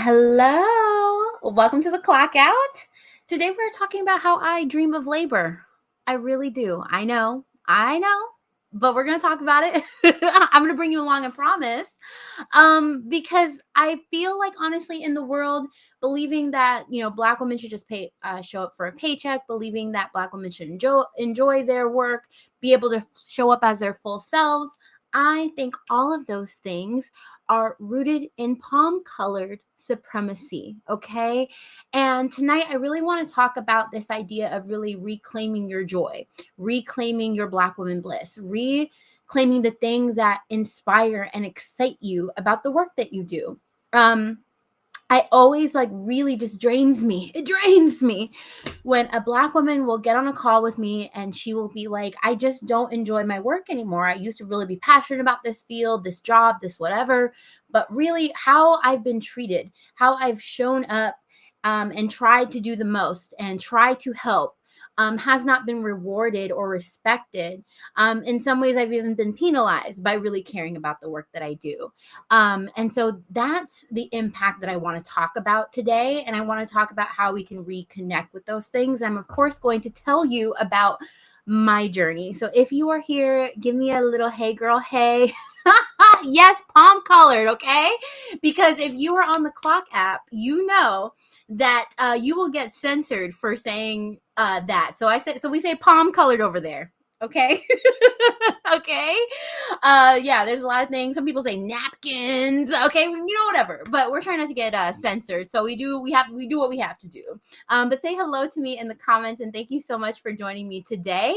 Hello. Welcome to the clock out. Today we're talking about how I dream of labor. I really do. I know, but we're going to talk about it. I'm going to bring you along, I promise. Because I feel like honestly in the world, believing that, Black women should just show up for a paycheck, believing that Black women should enjoy their work, be able to show up as their full selves. I think all of those things are rooted in palm colored supremacy. Okay. And tonight, I really want to talk about this idea of really reclaiming your joy, reclaiming your Black woman bliss, reclaiming the things that inspire and excite you about the work that you do. I always really just drains me. It drains me when a Black woman will get on a call with me and she will be like, I just don't enjoy my work anymore. I used to really be passionate about this field, this job, this whatever, but really how I've been treated, how I've shown up and tried to do the most and try to help has not been rewarded or respected. In some ways, I've even been penalized by really caring about the work that I do. And so that's the impact that I want to talk about today. And I want to talk about how we can reconnect with those things. I'm, of course, going to tell you about my journey. So if you are here, give me a little hey, girl, hey. Yes, palm colored, okay? Because if you are on the clock app, you know that you will get censored for saying that. So we say palm colored over there. Okay. Okay. Yeah, there's a lot of things. Some people say napkins. Okay, whatever. But we're trying not to get censored. So we do what we have to do. But say hello to me in the comments and thank you so much for joining me today.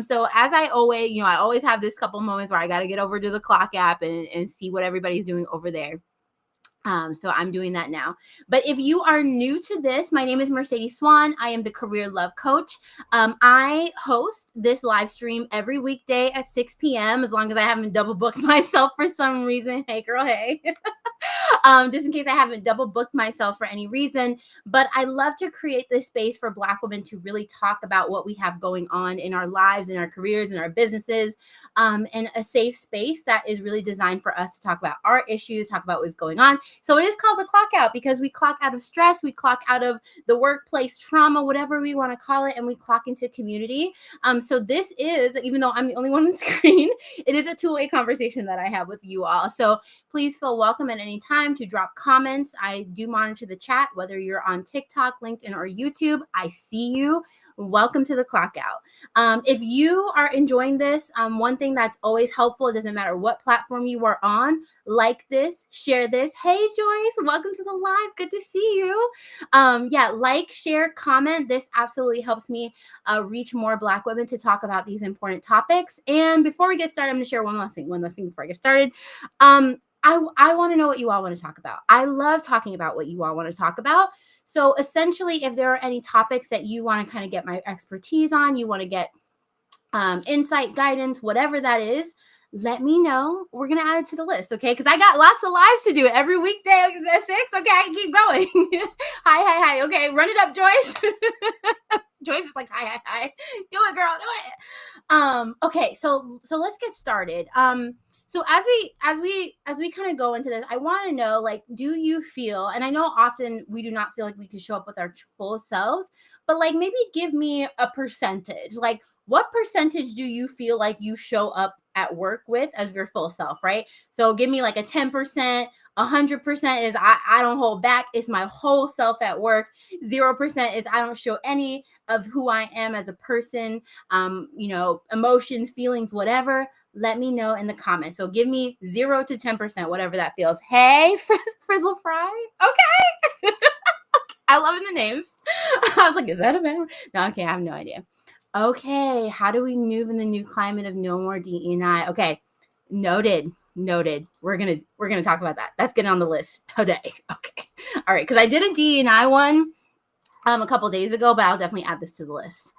So as I always have this couple moments where I gotta get over to the clock app and see what everybody's doing over there. So I'm doing that now. But if you are new to this, my name is Mercedes Swan. I am the Career Love Coach. I host this live stream every weekday at 6 p.m. as long as I haven't double booked myself for some reason. Hey, girl, hey. Just in case I haven't double booked myself for any reason. But I love to create this space for Black women to really talk about what we have going on in our lives, in our careers, in our businesses, and a safe space that is really designed for us to talk about our issues, talk about what's going on. So it is called the clock out because we clock out of stress, we clock out of the workplace trauma, whatever we want to call it, and we clock into community. So this is, even though I'm the only one on the screen, it is a two-way conversation that I have with you all. So please feel welcome at any time to drop comments. I do monitor the chat, whether you're on TikTok, LinkedIn, or YouTube. I see you. Welcome to the clock out. If you are enjoying this, one thing that's always helpful, it doesn't matter what platform you are on, like this, share this. Hey, Joyce, welcome to the live. Good to see you. Like, share, comment. This absolutely helps me reach more Black women to talk about these important topics. And before we get started, I'm going to share one last thing before I get started. I want to know what you all want to talk about. I love talking about what you all want to talk about. So essentially, if there are any topics that you want to kind of get my expertise on, you want to get insight, guidance, whatever that is, let me know. We're going to add it to the list, okay? Because I got lots of lives to do every weekday at 6. Okay, I can keep going. Hi. Okay, run it up, Joyce. Joyce is like, hi. Do it, girl, do it. Okay, so let's get started. So as we kind of go into this, I want to know, do you feel, and I know often we do not feel like we can show up with our full selves, but maybe give me a percentage. What percentage do you feel like you show up at work with as your full self, right? So give me a 10%, 100% is I don't hold back. It's my whole self at work. 0% is I don't show any of who I am as a person, emotions, feelings, whatever. Let me know in the comments. So give me 0 to 10%, whatever that feels. Hey, Frizzle Fry. Okay. I love the names. I was like, is that a bad word? No, okay, I have no idea. Okay, how do we move in the new climate of no more DE&I? Okay, noted. We're gonna talk about that. That's getting on the list today. Okay, all right, because I did a DE&I one a couple days ago, but I'll definitely add this to the list.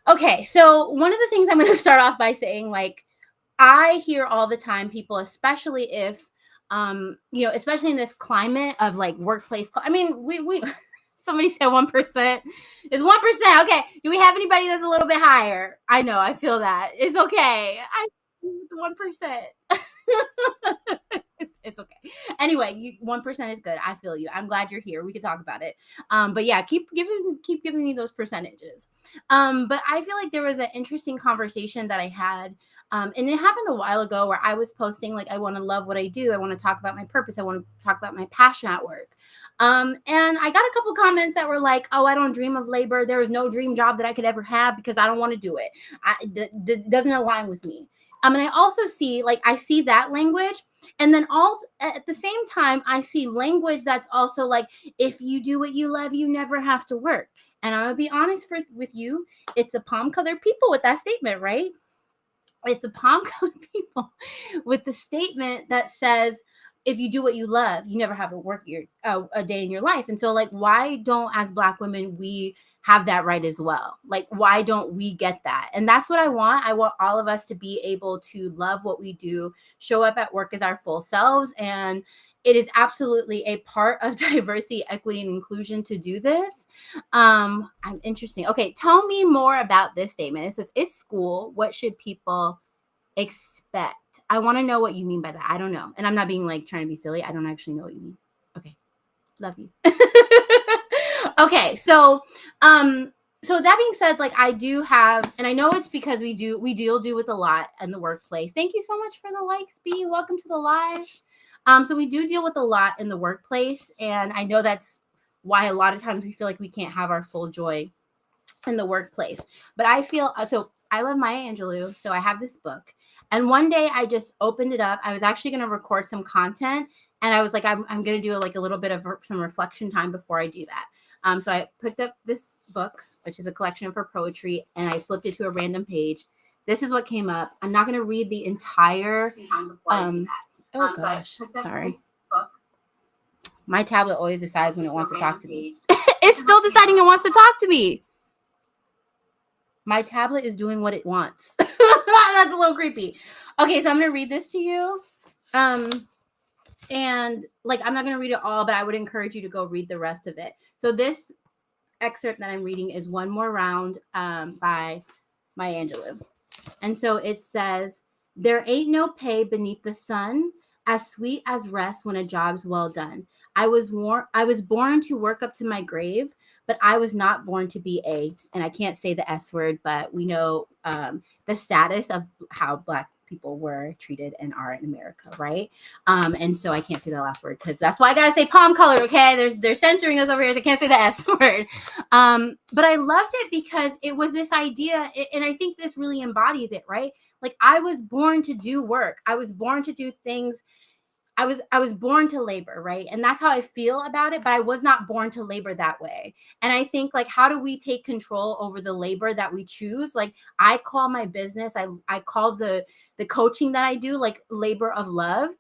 Okay, so one of the things I'm going to start off by saying, I hear all the time people, especially if, especially in this climate of workplace. I mean, we somebody said 1%. It's 1%. Okay. Do we have anybody that's a little bit higher? I know. I feel that. It's okay. 1%. It's okay. Anyway, 1% is good. I feel you. I'm glad you're here. We could talk about it. But yeah, keep giving me those percentages. But I feel like there was an interesting conversation that I had. And it happened a while ago where I was posting, like, I want to love what I do. I want to talk about my purpose. I want to talk about my passion at work. And I got a couple comments that were like, oh, I don't dream of labor. There is no dream job that I could ever have because I don't want to do it. Doesn't align with me. And I also see, like, I see that language. And then all at the same time, I see language that's also like, if you do what you love, you never have to work. And I'm going to be honest with you. It's the palm colored people with that statement, right? It's the palm colored people with the statement that says, if you do what you love, you never have to work a day in your life. And so, like, why don't, as Black women, we have that right as well? Like, why don't we get that? And that's what I want. I want all of us to be able to love what we do, show up at work as our full selves. And it is absolutely a part of diversity, equity, and inclusion to do this. I'm interesting. Okay, tell me more about this statement. It says, it's school. What should people expect? I want to know what you mean by that. I don't know. And I'm not being like trying to be silly. I don't actually know what you mean. Okay. Love you. Okay. So that being said, like, I do have, and I know it's because we deal with a lot in the workplace. Thank you so much for the likes, B. Welcome to the live. So we do deal with a lot in the workplace. And I know that's why a lot of times we feel like we can't have our full joy in the workplace. But I feel, so I love Maya Angelou. So I have this book. And one day I just opened it up. I was actually going to record some content. And I was like, I'm going to do like a little bit of some reflection time before I do that. So I picked up this book, which is a collection of her poetry, and I flipped it to a random page. This is what came up. I'm not going to read the entire time before I do that. Oh gosh, so sorry. My tablet always decides when it wants to talk to me. It's still deciding it wants to talk to me. My tablet is doing what it wants. That's a little creepy. Okay, so I'm going to read this to you. And like, I'm not going to read it all, but I would encourage you to go read the rest of it. So this excerpt that I'm reading is One More Round by Maya Angelou. And so it says, there ain't no pay beneath the sun as sweet as rest when a job's well done. I was born to work up to my grave, but I was not born to be and I can't say the S word, but we know the status of how Black people were treated and are in America, right? And so I can't say the last word because that's why I gotta say palm color, okay? They're censoring us over here, so I can't say the S word. But I loved it because it was this idea, and I think this really embodies it, right? Like, I was born to do work. I was born to do things. I was born to labor, right? And that's how I feel about it, but I was not born to labor that way. And I think, like, how do we take control over the labor that we choose? Like, I call my business, I call the coaching that I do, like, labor of love.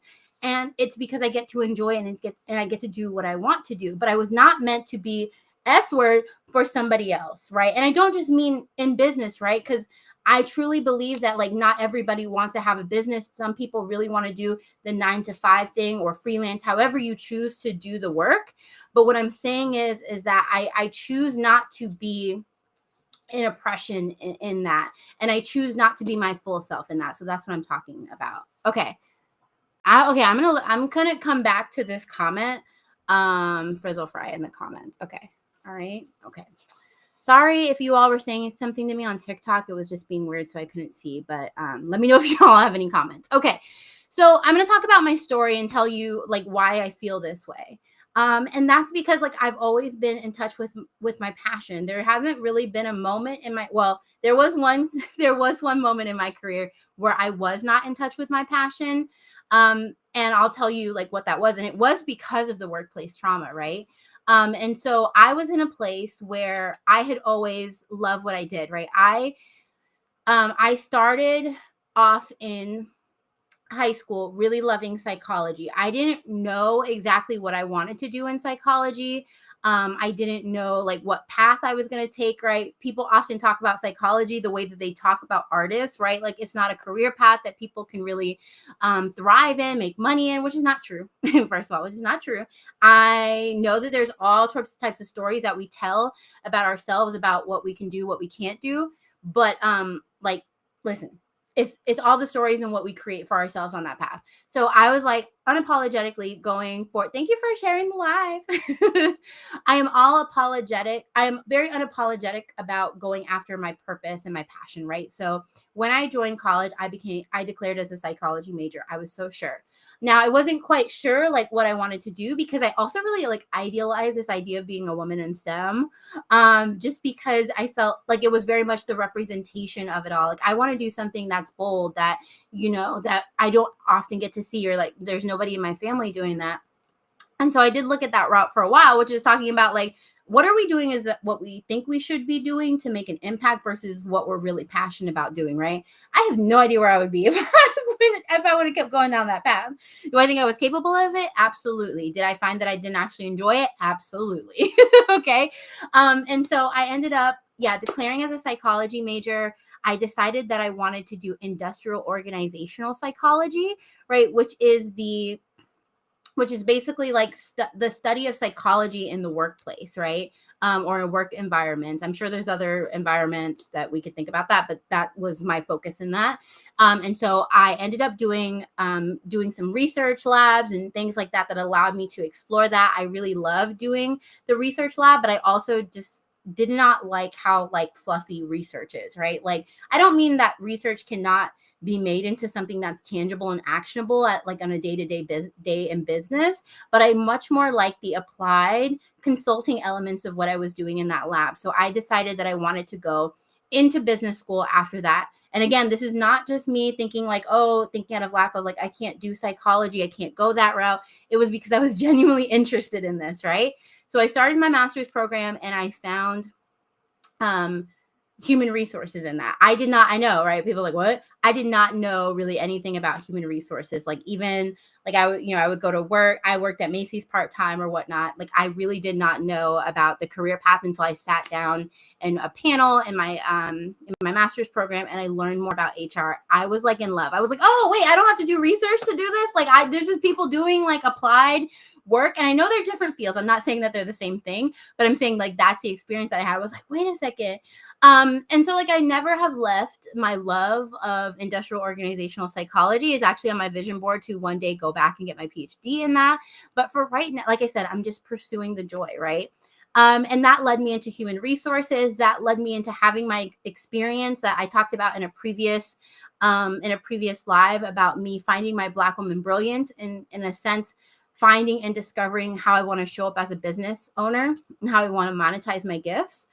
And it's because I get to enjoy and I get to do what I want to do. But I was not meant to be S word for somebody else, right? And I don't just mean in business, right? Because I truly believe that, like, not everybody wants to have a business. Some people really want to do the 9-to-5 thing or freelance, however you choose to do the work. But what I'm saying is that I choose not to be in oppression in that. And I choose not to be my full self in that. So that's what I'm talking about. Okay. I'm gonna come back to this comment. Frizzle Fry in the comments. Okay. All right. Okay. Sorry if you all were saying something to me on TikTok. It was just being weird, so I couldn't see. But let me know if you all have any comments. Okay, so I'm going to talk about my story and tell you, like, why I feel this way. And that's because, like, I've always been in touch with my passion. There hasn't really been a moment in my, well, there was one moment in my career where I was not in touch with my passion. And I'll tell you, like, what that was. And it was because of the workplace trauma, right? And so I was in a place where I had always loved what I did, right? I started off in high school really loving psychology. I didn't know exactly what I wanted to do in psychology. I didn't know, like, what path I was going to take, right? People often talk about psychology the way that they talk about artists, right? Like, it's not a career path that people can really thrive in, make money in, which is not true. First of all, which is not true. I know that there's all types of stories that we tell about ourselves, about what we can do, what we can't do. But like, listen, it's all the stories and what we create for ourselves on that path. So I was like unapologetically going for, thank you for sharing the live. I am all apologetic. I am very unapologetic about going after my purpose and my passion, right? So when I joined college, I declared as a psychology major. I was so sure. Now I wasn't quite sure like what I wanted to do, because I also really like idealize this idea of being a woman in STEM, just because I felt like it was very much the representation of it all. Like I want to do something that's bold, that, that I don't often get to see, or like there's nobody in my family doing that. And so I did look at that route for a while, which is talking about like, what are we doing, is that what we think we should be doing to make an impact versus what we're really passionate about doing, right? I have no idea where I would be if I would have kept going down that path. Do I think I was capable of it? Absolutely. Did I find that I didn't actually enjoy it? Absolutely. Okay. And so I ended up, declaring as a psychology major. I decided that I wanted to do industrial organizational psychology, right? Which is basically like the study of psychology in the workplace, right? Or in work environments. I'm sure there's other environments that we could think about that, but that was my focus in that. And so I ended up doing some research labs and things like that allowed me to explore that. I really love doing the research lab, but I also just did not like how like fluffy research is, right? Like, I don't mean that research cannot be made into something that's tangible and actionable at like on a day-to-day day in business, but I much more like the applied consulting elements of what I was doing in that lab. So I decided that I wanted to go into business school after that. And again, this is not just me thinking like, thinking out of lack of like, I can't do psychology, I can't go that route. It was because I was genuinely interested in this, right? So I started my master's program and I found human resources in that. I know, right? People are like, what? I did not know really anything about human resources. Like even like I would go to work. I worked at Macy's part-time or whatnot. Like I really did not know about the career path until I sat down in a panel in my master's program and I learned more about HR. I was like in love. I was like, oh wait, I don't have to do research to do this. Like there's just people doing like applied work. And I know they're different fields. I'm not saying that they're the same thing, but I'm saying like that's the experience that I had. I was like, wait a second. And so like I never have left my love of industrial organizational psychology. It's actually on my vision board to one day go back and get my PhD in that. But for right now, like I said, I'm just pursuing the joy, right? And that led me into human resources. That led me into having my experience that I talked about in a previous live about me finding my Black woman brilliance, in a sense, finding and discovering how I want to show up as a business owner and how I want to monetize my gifts.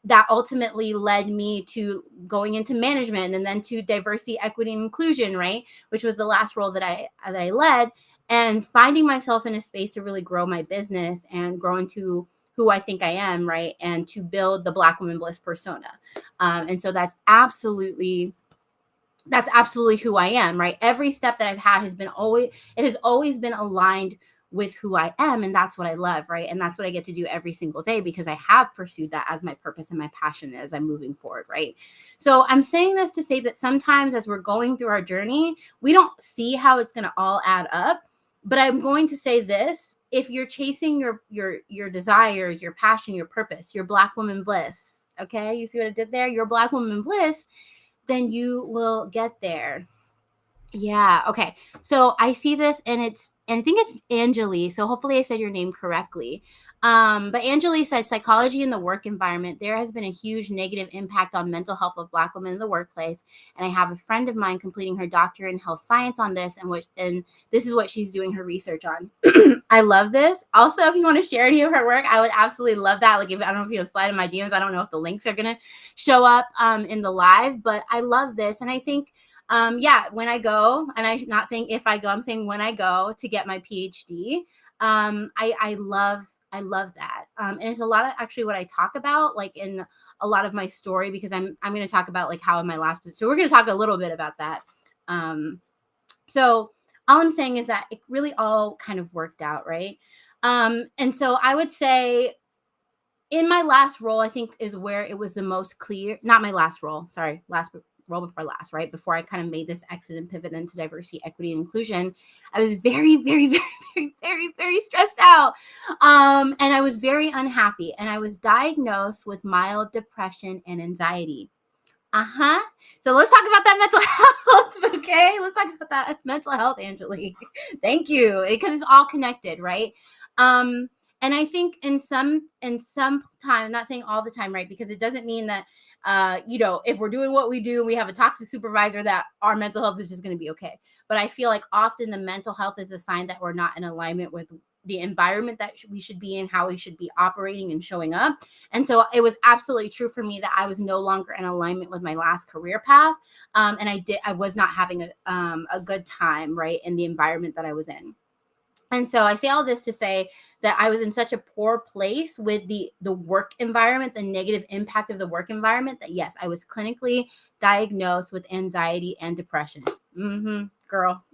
That ultimately led me to going into management and then to diversity, equity, and inclusion, right? Which was the last role that I led, and finding myself in a space to really grow my business and grow into who I think I am, right? And to build the Black woman Bliss persona. And so that's absolutely who I am, right? Every step that I've had has always been aligned with who I am. And that's what I love, right? And that's what I get to do every single day because I have pursued that as my purpose and my passion as I'm moving forward, right? So I'm saying this to say that sometimes as we're going through our journey, we don't see how it's going to all add up. But I'm going to say this: if you're chasing your desires, your passion, your purpose, your Black woman bliss, okay? You see what I did there? Your Black woman bliss, then you will get there. Yeah. Okay. So I see this and I think it's Angeli. So hopefully I said your name correctly. But Angeli said psychology in the work environment. There has been a huge negative impact on mental health of Black women in the workplace. And I have a friend of mine completing her doctorate in health science on this, and this is what she's doing her research on. I love this. Also, if you want to share any of her work, I would absolutely love that. Like, I don't know if you'll slide in my DMs. I don't know if the links are going to show up in the live, but I love this. And I think when I go, and I'm not saying if I go, I'm saying when I go to get my PhD, I love that. And it's a lot of actually what I talk about, like in a lot of my story, because I'm going to talk about like how in my last, so we're going to talk a little bit about that. So all I'm saying is that it really all kind of worked out, right? And so I would say in my last role, I think is where it was the most clear, not my last role, sorry, role before last, right? Before I kind of made this exit and pivot into diversity, equity, and inclusion, I was very, very, very, very, very, very stressed out. And I was very unhappy. And I was diagnosed with mild depression and anxiety. Uh-huh. So let's talk about that mental health, okay? Let's talk about that mental health, Angelique. Thank you. Because it's all connected, right? Um, and I think in some time, I'm not saying all the time, right? Because it doesn't mean that if we're doing what we do, we have a toxic supervisor that our mental health is just going to be okay. But I feel like often the mental health is a sign that we're not in alignment with the environment that we should be in, how we should be operating and showing up. And so it was absolutely true for me that I was no longer in alignment with my last career path. And I was not having a good time, right, in the environment that I was in. And so I say all this to say that I was in such a poor place with the work environment, the negative impact of the work environment, that yes, I was clinically diagnosed with anxiety and depression. Girl.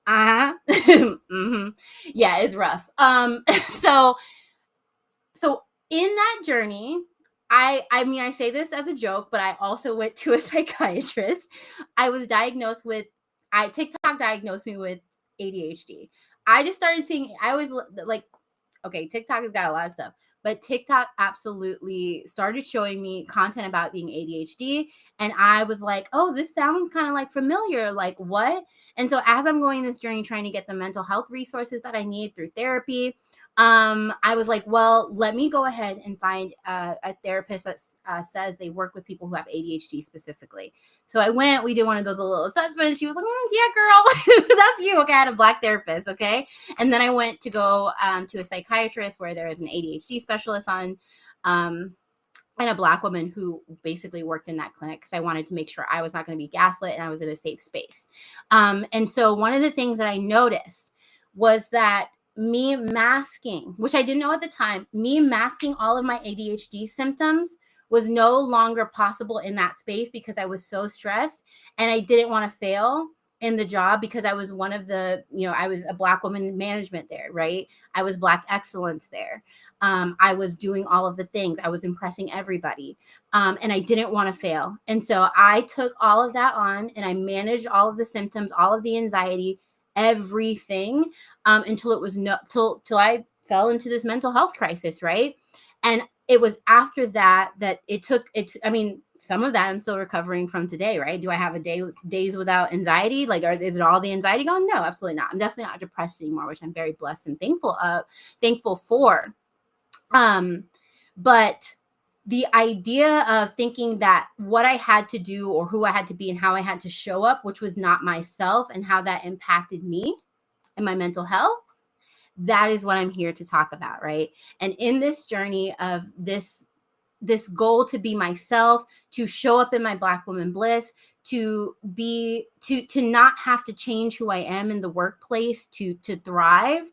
Uh-huh. Yeah, it's rough. So so in that journey, I mean, I say this as a joke, but I also went to a psychiatrist. I was diagnosed with TikTok diagnosed me with ADHD. I just started seeing, I was like, okay, TikTok has got a lot of stuff, but TikTok absolutely started showing me content about being ADHD. And I was like, oh, this sounds kind of like familiar. Like, what? And so as I'm going this journey, trying to get the mental health resources that I need through therapy, I was like, well, let me go ahead and find a therapist that says they work with people who have ADHD specifically. So I went, we did one of those little assessments. She was like, yeah, girl, that's you. Okay, I had a Black therapist. Okay. And then I went to go to a psychiatrist where there is an ADHD specialist on, and a Black woman who basically worked in that clinic, because I wanted to make sure I was not going to be gaslit and I was in a safe space. And so one of the things that I noticed was that me masking, which I didn't know at the time, me masking all of my ADHD symptoms was no longer possible in that space because I was so stressed and I didn't want to fail in the job, because I was one of the, I was a Black woman in management there, right? I was Black excellence there. I was doing all of the things. I was impressing everybody. And I didn't want to fail. And so I took all of that on and I managed all of the symptoms, all of the anxiety, everything, until it was till I fell into this mental health crisis, right? And it was after that I mean, some of that I'm still recovering from today, right? Do I have days without anxiety? Like, is it all the anxiety gone? No, absolutely not. I'm definitely not depressed anymore, which I'm very blessed and thankful for. But the idea of thinking that what I had to do or who I had to be and how I had to show up, which was not myself, and how that impacted me and my mental health, that is what I'm here to talk about, right? And in this journey of this goal to be myself, to show up in my Black woman bliss, to not have to change who I am in the workplace to thrive,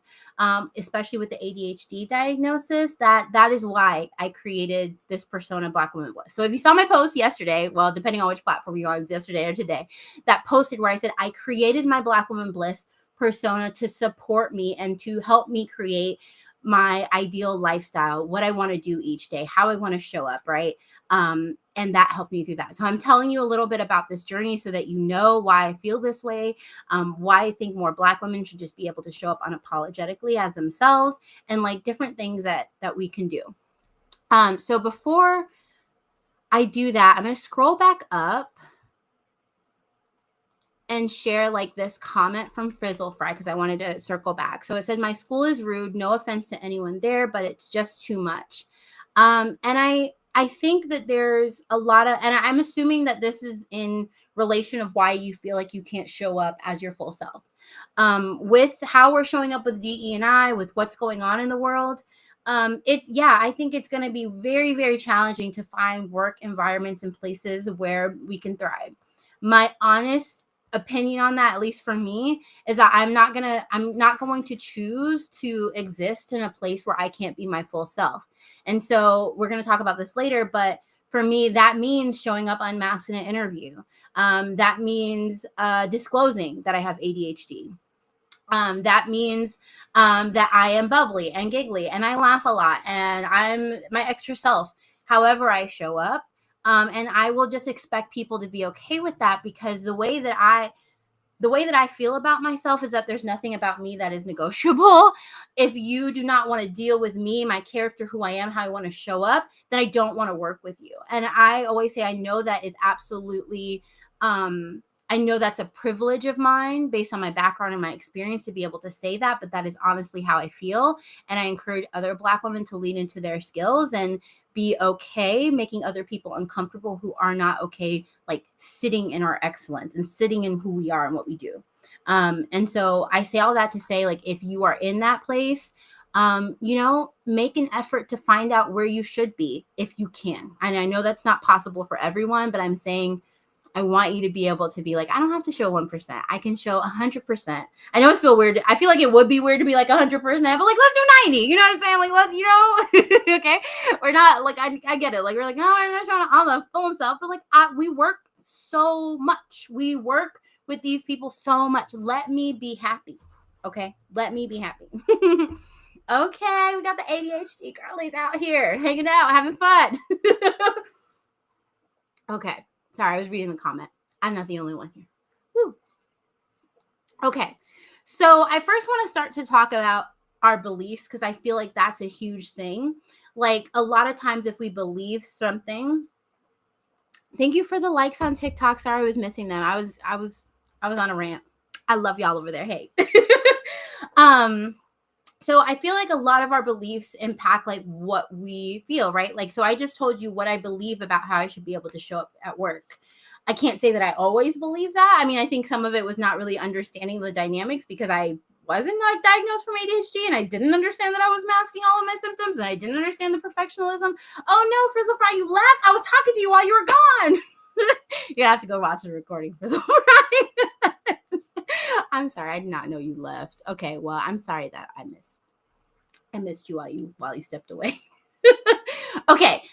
especially with the ADHD diagnosis, that is why I created this persona, Black woman bliss. So if you saw my post yesterday, well, depending on which platform you're on, yesterday or today, that posted where I said I created my Black woman bliss persona to support me and to help me create my ideal lifestyle, what I want to do each day, how I want to show up, right? And that helped me through that. So I'm telling you a little bit about this journey so that you know why I feel this way, why I think more Black women should just be able to show up unapologetically as themselves, and like different things that we can do. So before I do that, I'm going to scroll back up and share like this comment from Frizzle Fry, because I wanted to circle back. So it said, my school is rude. No offense to anyone there, but it's just too much. And I think that there's a lot of, and I'm assuming that this is in relation of why you feel like you can't show up as your full self. With how we're showing up with DE&I, with what's going on in the world, I think it's going to be very, very challenging to find work environments and places where we can thrive. My honest opinion on that, at least for me, is that I'm not going to choose to exist in a place where I can't be my full self. And so we're going to talk about this later, but for me, that means showing up unmasked in an interview. That means disclosing that I have ADHD. That means that I am bubbly and giggly and I laugh a lot and I'm my extra self, however I show up. And I will just expect people to be okay with that, because the way that the way that I feel about myself is that there's nothing about me that is negotiable. If you do not want to deal with me, my character, who I am, how I want to show up, then I don't want to work with you. And I always say, I know that is absolutely, I know that's a privilege of mine based on my background and my experience to be able to say that, but that is honestly how I feel. And I encourage other Black women to lean into their skills and be okay making other people uncomfortable who are not okay, like sitting in our excellence and sitting in who we are and what we do. And so I say all that to say, like, if you are in that place, make an effort to find out where you should be if you can. And I know that's not possible for everyone, but I'm saying I want you to be able to be like, I don't have to show 1%. I can show 100%. I know it feels weird. I feel like it would be weird to be like 100%, but like, let's do 90. You know what I'm saying? Like, okay. We're not like, I get it. Like, we're like, no, we're not trying to on the phone stuff, but like, we work so much. We work with these people so much. Let me be happy. Okay. Let me be happy. Okay. We got the ADHD girlies out here hanging out, having fun. Okay. Sorry, I was reading the comment. I'm not the only one here. Woo. Okay. So I first want to start to talk about our beliefs because I feel like that's a huge thing. Like a lot of times if we believe something, thank you for the likes on TikTok. Sorry I was missing them. I was on a rant. I love y'all over there. Hey. So I feel like a lot of our beliefs impact like what we feel, right? Like, so I just told you what I believe about how I should be able to show up at work. I can't say that I always believe that. I mean, I think some of it was not really understanding the dynamics because I wasn't like diagnosed from ADHD and I didn't understand that I was masking all of my symptoms and I didn't understand the perfectionism. Oh no, Frizzle Fry, you left. I was talking to you while you were gone. You have to go watch the recording, Frizzle Fry. I'm sorry, I did not know you left. Okay, well, I'm sorry that I missed you while you stepped away. Okay.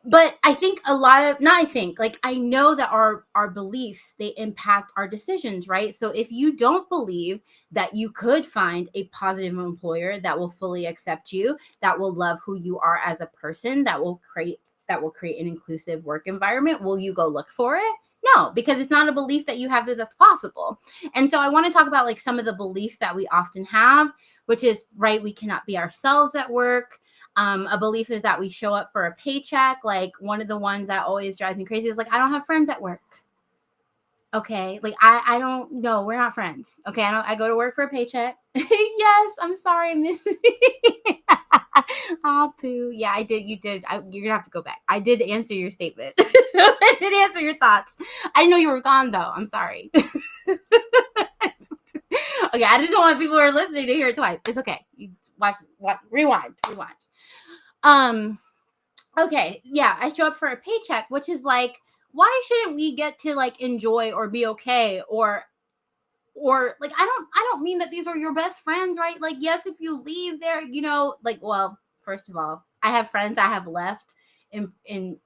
But I think I know that our beliefs, they impact our decisions, right? So if you don't believe that you could find a positive employer that will fully accept you, that will love who you are as a person, that will create an inclusive work environment, will you go look for it? No, because it's not a belief that you have that's possible. And so I want to talk about like some of the beliefs that we often have, which is, right, we cannot be ourselves at work. A belief is that we show up for a paycheck. Like one of the ones that always drives me crazy is like, I don't have friends at work. Okay. Like I don't know. We're not friends. Okay. I go to work for a paycheck. Yes. I'm sorry. Missy. Oh, Pooh. Yeah, I did. You did. You're gonna have to go back. I did answer your statement. I did answer your thoughts. I didn't know you were gone though. I'm sorry. Okay. I just don't want people who are listening to hear it twice. It's okay. You watch, rewind. Okay. Yeah. I show up for a paycheck, which is like, why shouldn't we get to like enjoy or be okay or like I don't mean that these are your best friends, right? Like yes, if you leave there, like, well, first of all, I have friends that have left in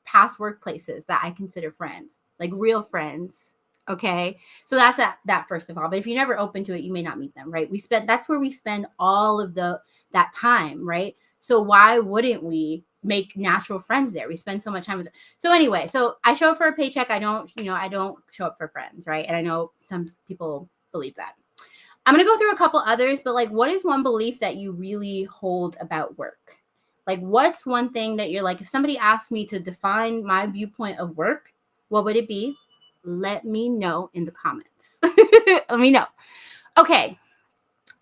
past workplaces that I consider friends, like real friends. Okay. So that's that first of all. But if you're never open to it, you may not meet them, right? That's where we spend all of that time, right? So why wouldn't we make natural friends there? We spend so much time with them. So anyway, so I show up for a paycheck. I don't show up for friends, right? And I know some people believe that. I'm going to go through a couple others, but like, what is one belief that you really hold about work? Like, what's one thing that you're like, if somebody asked me to define my viewpoint of work, what would it be? Let me know in the comments. Let me know. Okay.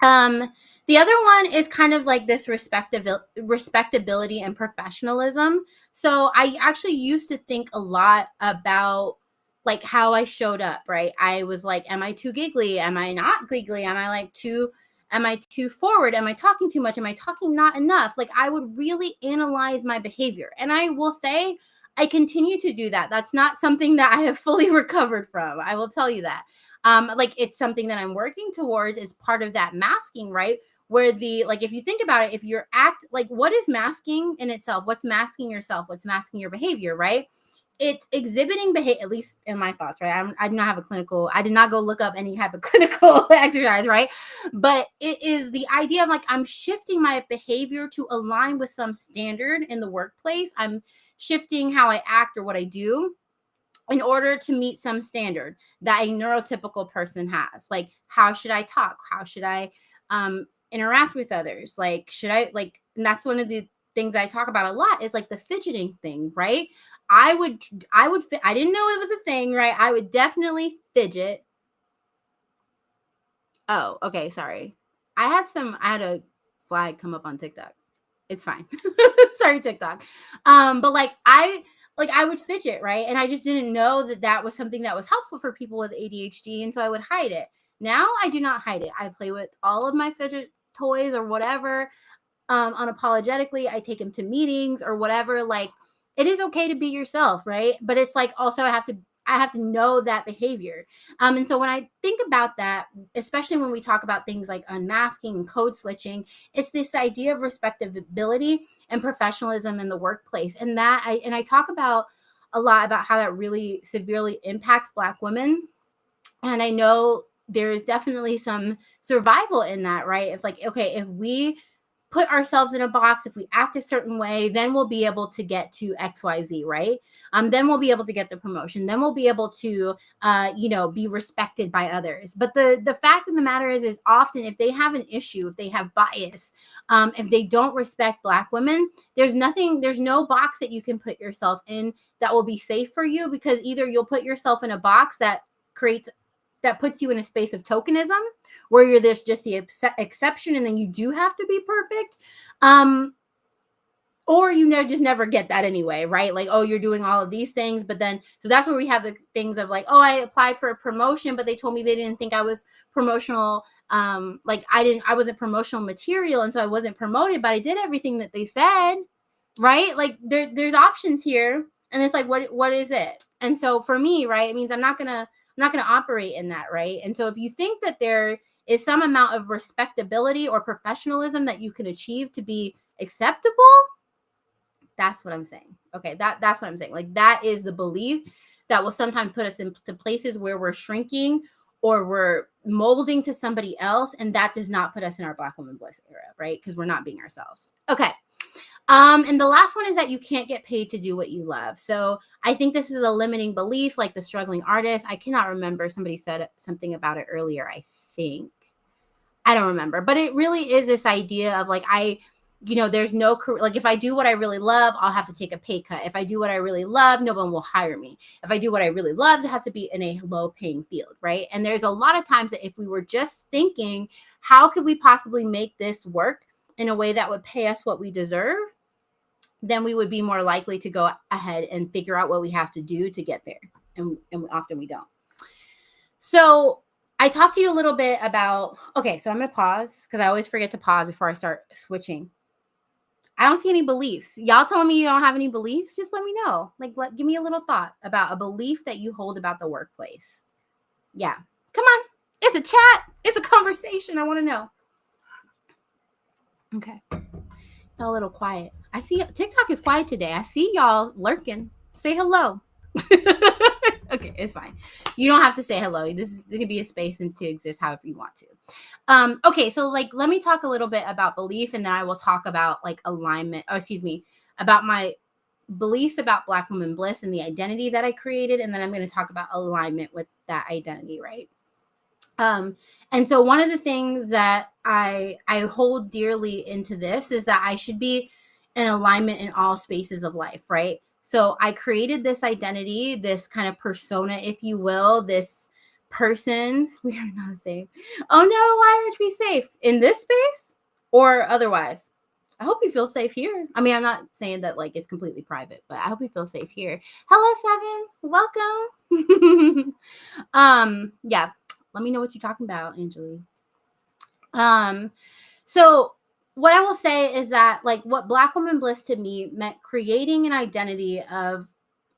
The other one is kind of like this respectability and professionalism. So I actually used to think a lot about like how I showed up, right? I was like, am I too giggly? Am I not giggly? Am I too forward? Am I talking too much? Am I talking not enough? Like I would really analyze my behavior. And I will say I continue to do that. That's not something that I have fully recovered from. I will tell you that. Like it's something that I'm working towards as part of that masking, right? Where like, if you think about it, if you're like, what is masking in itself? What's masking yourself? What's masking your behavior, right? It's exhibiting behavior, at least in my thoughts, right? I do not have I did not go look up any type of clinical exercise, right? But it is the idea of like, I'm shifting my behavior to align with some standard in the workplace. I'm shifting how I act or what I do. in order to meet some standard that a neurotypical person has. Like, how should I talk? How should I interact with others? Like, should I like, and that's one of the things I talk about a lot is like the fidgeting thing, right? I didn't know it was a thing, right? I would definitely fidget. Oh, okay, sorry. I had a flag come up on TikTok. It's fine. Sorry, TikTok. But I would fidget, right? And I just didn't know that that was something that was helpful for people with ADHD, and so I would hide it. Now I do not hide it. I play with all of my fidget toys or whatever, unapologetically. I take them to meetings or whatever. Like, it is okay to be yourself, right? But it's like also I have to know that behavior. And so when I think about that, especially when we talk about things like unmasking and code switching, it's this idea of respectability and professionalism in the workplace. And I talk about a lot about how that really severely impacts Black women. And I know there's definitely some survival in that, right? If like, okay, if we put ourselves in a box, if we act a certain way, then we'll be able to get to XYZ, right? Then we'll be able to get the promotion. Then we'll be able to, be respected by others. But the fact of the matter is often if they have an issue, if they have bias, if they don't respect Black women, there's no box that you can put yourself in that will be safe for you, because either you'll put yourself in a box that puts you in a space of tokenism where you're just the exception and then you do have to be perfect. Or just never get that anyway, right? Like, oh, you're doing all of these things, but then, so that's where we have the things of like, oh, I applied for a promotion, but they told me they didn't think I was promotional. I wasn't promotional material. And so I wasn't promoted, but I did everything that they said, right? Like there's options here. And it's like, what is it? And so for me, right, it means I'm not going to operate in that, right? And so if you think that there is some amount of respectability or professionalism that you can achieve to be acceptable, that's what I'm saying. Okay, that's what I'm saying. Like, that is the belief that will sometimes put us into places where we're shrinking or we're molding to somebody else, and that does not put us in our Black woman bliss era, right? Because we're not being ourselves. Okay. And the last one is that you can't get paid to do what you love. So I think this is a limiting belief, like the struggling artist. I cannot remember. Somebody said something about it earlier, I think. I don't remember. But it really is this idea of like, there's no, like, if I do what I really love, I'll have to take a pay cut. If I do what I really love, no one will hire me. If I do what I really love, it has to be in a low paying field, right? And there's a lot of times that if we were just thinking, how could we possibly make this work in a way that would pay us what we deserve, then we would be more likely to go ahead and figure out what we have to do to get there. And often we don't. So I talked to you a little bit about, okay, so I'm going to pause because I always forget to pause before I start switching. I don't see any beliefs. Y'all telling me you don't have any beliefs? Just let me know. Like, give me a little thought about a belief that you hold about the workplace. Yeah. Come on. It's a chat. It's a conversation. I want to know. Okay. A little quiet. I see TikTok is quiet today. I see y'all lurking. Say hello. Okay, it's fine. You don't have to say hello. There could be a space and to exist however you want to. Okay, so like let me talk a little bit about belief, and then I will talk about like alignment. About my beliefs about Black woman bliss and the identity that I created, and then I'm going to talk about alignment with that identity, right? And so one of the things that I hold dearly into this is that I should be in alignment in all spaces of life, right? So I created this identity, this kind of persona, if you will, this person. We are not safe. Oh no, why aren't we safe in this space or otherwise? I hope you feel safe here. I mean, I'm not saying that like it's completely private, but I hope you feel safe here. Hello, Seven. Welcome. Yeah. Let me know what you're talking about, Anjali. So what I will say is that like what Black woman bliss to me meant creating an identity of